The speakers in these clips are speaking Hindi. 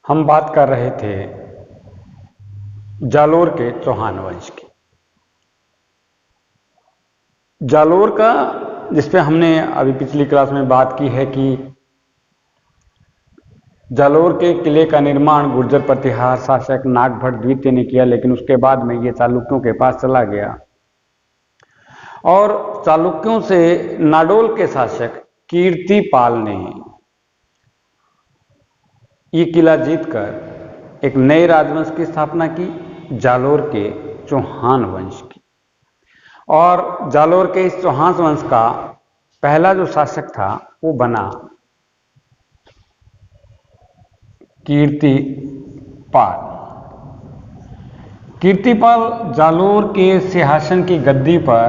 हम बात कर रहे थे जालोर के चौहान वंश की। जालोर का, जिसपे हमने अभी पिछली क्लास में बात की है कि जालोर के किले का निर्माण गुर्जर प्रतिहार शासक नागभट्ट द्वितीय ने किया, लेकिन उसके बाद में ये चालुक्यों के पास चला गया और चालुक्यों से नाडोल के शासक कीर्तिपाल ने ये किला जीतकर एक नए राजवंश की स्थापना की, जालोर के चौहान वंश की। और जालोर के इस चौहान वंश का पहला जो शासक था वो बना कीर्तिपाल। कीर्तिपाल जालोर के सिंहासन की गद्दी पर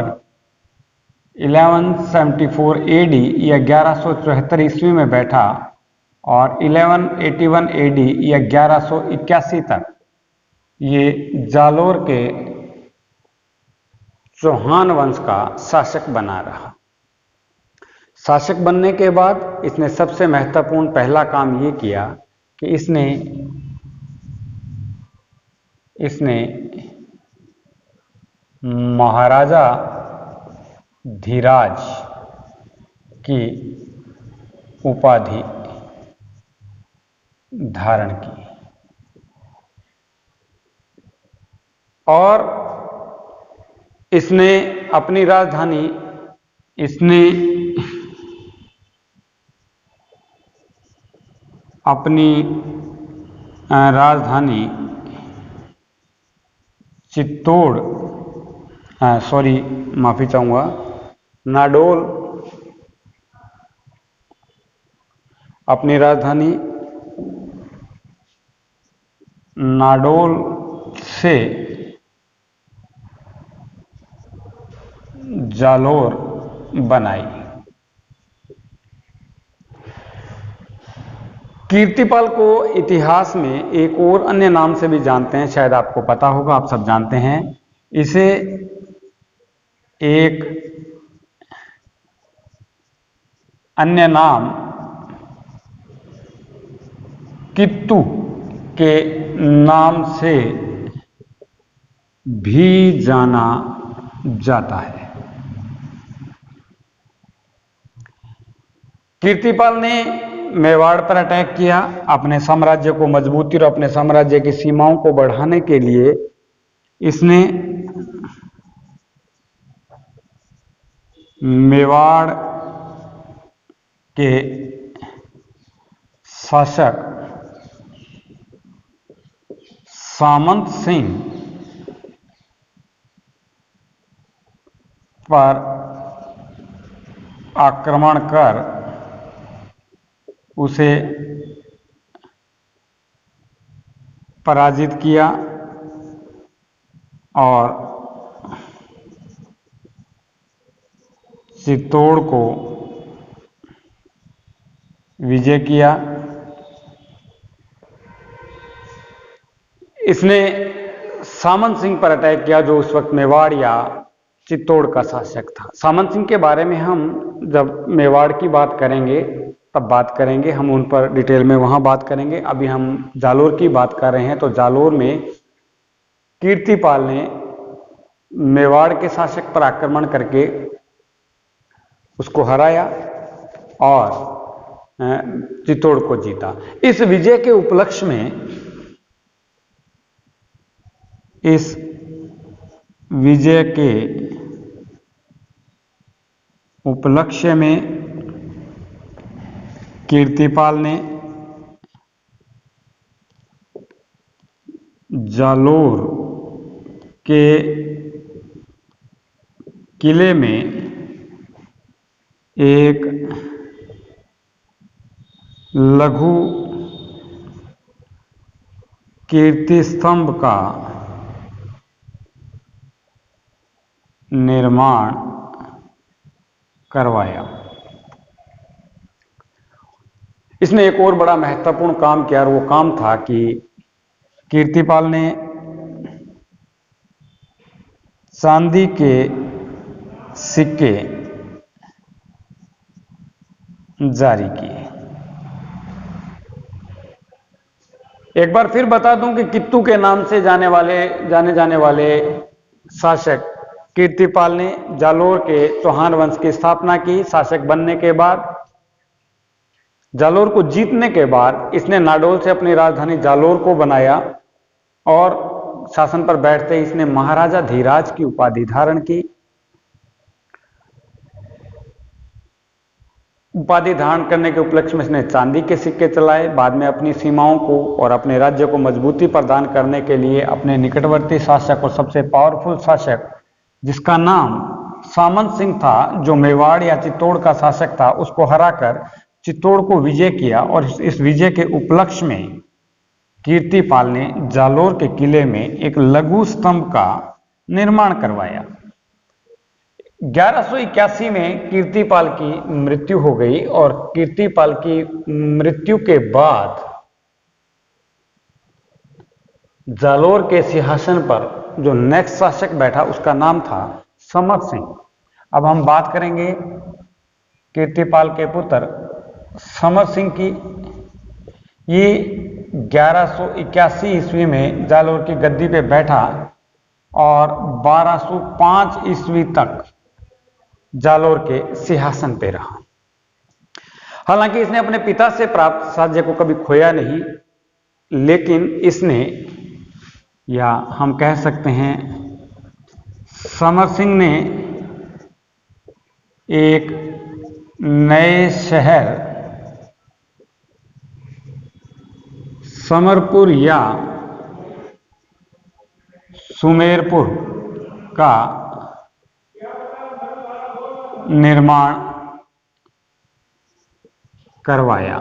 1174 एडी या 1174 ईस्वी में बैठा और 1181 एडी या 1181 तक ये जालोर के चौहान वंश का शासक बना रहा। शासक बनने के बाद इसने सबसे महत्वपूर्ण पहला काम ये किया कि इसने महाराजा धीराज की उपाधि धारण की और इसने अपनी राजधानी चित्तौड़, माफी चाहूँगा, नाडोल, अपनी राजधानी नाडोल से जालोर बनाई। कीर्तिपाल को इतिहास में एक और अन्य नाम से भी जानते हैं, शायद आपको पता होगा, आप सब जानते हैं इसे। एक अन्य नाम कित्तू के नाम से भी जाना जाता है। कीर्तिपाल ने मेवाड़ पर अटैक किया। अपने साम्राज्य को मजबूती और अपने साम्राज्य की सीमाओं को बढ़ाने के लिए इसने मेवाड़ के शासक सामंत सिंह पर आक्रमण कर उसे पराजित किया और चित्तौड़ को विजय किया। इसने सामंत सिंह पर अटैक किया, जो उस वक्त मेवाड़ या चित्तौड़ का शासक था। सामंत सिंह के बारे में हम जब मेवाड़ की बात करेंगे तब बात करेंगे, हम उन पर डिटेल में वहां बात करेंगे। अभी हम जालोर की बात कर रहे हैं, तो जालोर में कीर्तिपाल ने मेवाड़ के शासक पर आक्रमण करके उसको हराया और चित्तौड़ को जीता। इस विजय के उपलक्ष्य में कीर्तिपाल ने जालोर के किले में एक लघु कीर्ति स्तंभ का निर्माण करवाया। इसने एक और बड़ा महत्वपूर्ण काम किया और वो काम था कि कीर्तिपाल ने चांदी के सिक्के जारी किए। एक बार फिर बता दूं कि कित्तू के नाम से जाने जाने वाले शासक कीर्तिपाल ने जालोर के चौहान वंश की स्थापना की। शासक बनने के बाद, जालोर को जीतने के बाद इसने नाडोल से अपनी राजधानी जालोर को बनाया और शासन पर बैठते ही इसने महाराजा धीराज की उपाधि धारण की। उपाधि धारण करने के उपलक्ष्य में इसने चांदी के सिक्के चलाए। बाद में अपनी सीमाओं को और अपने राज्य को मजबूती प्रदान करने के लिए अपने निकटवर्ती शासक और सबसे पावरफुल शासक, जिसका नाम सामंत सिंह था, जो मेवाड़ या चित्तौड़ का शासक था, उसको हराकर चित्तौड़ को विजय किया। और इस विजय के उपलक्ष्य में कीर्तिपाल ने जालोर के किले में एक लघु स्तंभ का निर्माण करवाया। 1181 में कीर्तिपाल की मृत्यु हो गई और कीर्तिपाल की मृत्यु के बाद जालोर के सिंहासन पर जो नेक्स्ट शासक बैठा उसका नाम था समर सिंह। अब हम बात करेंगे कीर्तिपाल के पुत्र समर सिंह की। ये 1181 ईस्वी में जालोर की गद्दी पे बैठा और 1205 ईस्वी तक जालोर के सिंहासन पे रहा। हालांकि इसने अपने पिता से प्राप्त राज्य को कभी खोया नहीं, लेकिन इसने, या हम कह सकते हैं समर सिंह ने, एक नए शहर समरपुर या सुमेरपुर का निर्माण करवाया।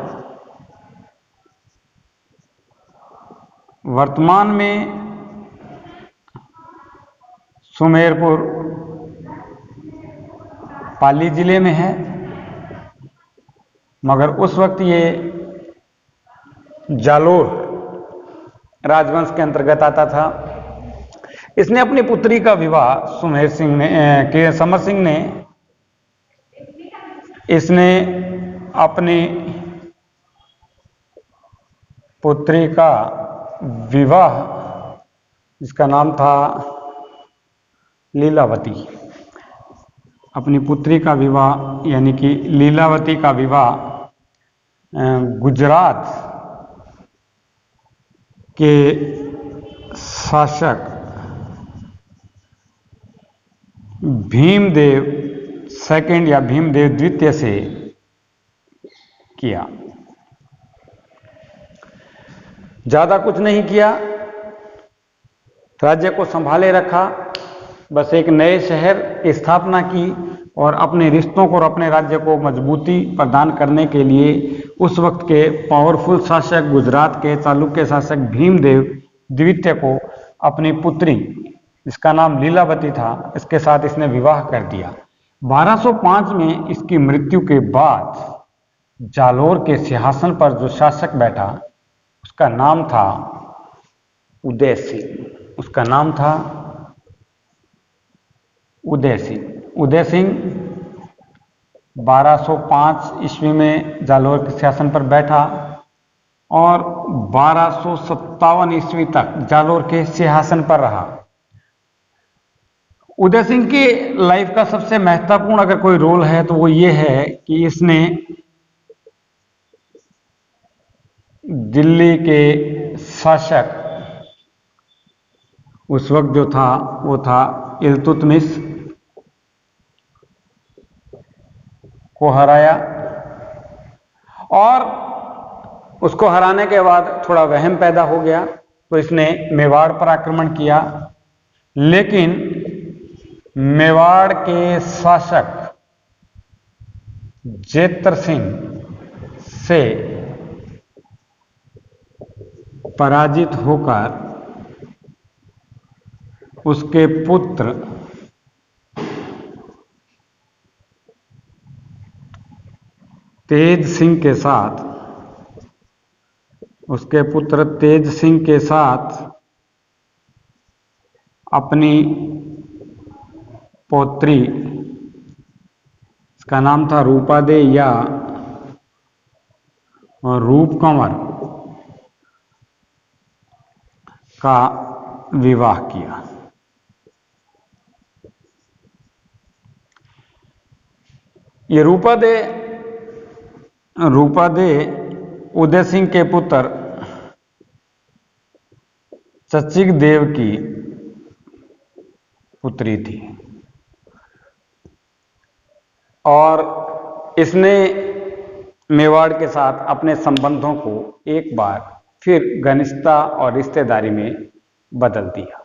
वर्तमान में सुमेरपुर पाली जिले में है, मगर उस वक्त ये जालोर राजवंश के अंतर्गत आता था। इसने अपनी पुत्री का विवाह समर सिंह ने इसने अपनी पुत्री का विवाह, जिसका नाम था लीलावती, अपनी पुत्री का विवाह यानी कि लीलावती का विवाह गुजरात के शासक भीमदेव सेकंड या भीमदेव द्वितीय से किया। ज्यादा कुछ नहीं किया, राज्य को संभाले रखा, बस एक नए शहर की स्थापना की और अपने रिश्तों को और अपने राज्य को मजबूती प्रदान करने के लिए उस वक्त के पावरफुल शासक गुजरात के चालुक्य शासक भीमदेव द्वितीय को अपनी पुत्री, जिसका नाम लीलावती था, इसके साथ इसने विवाह कर दिया। 1205 में इसकी मृत्यु के बाद जालोर के सिंहासन पर जो शासक बैठा उसका नाम था उदय सिंह। उसका नाम था उदय सिंह। उदय सिंह 1205 ईस्वी में जालोर के सिंहासन पर बैठा और 1257 ईस्वी तक जालोर के सिंहासन पर रहा। उदय सिंह की लाइफ का सबसे महत्वपूर्ण अगर कोई रोल है तो वो ये है कि इसने दिल्ली के शासक, उस वक्त जो था वो था इल्तुतमिश, को हराया और उसको हराने के बाद थोड़ा वहम पैदा हो गया तो इसने मेवाड़ पर आक्रमण किया। लेकिन मेवाड़ के शासक जेत्र सिंह से पराजित होकर उसके पुत्र तेज सिंह के साथ, उसके पुत्र तेज सिंह के साथ अपनी पौत्री, इसका नाम था रूपादे या, और रूपकंवर, का विवाह किया। ये रूपादे उदय सिंह के पुत्र चचिक देव की पुत्री थी और इसने मेवाड़ के साथ अपने संबंधों को एक बार फिर घनिष्ठता और रिश्तेदारी में बदल दिया।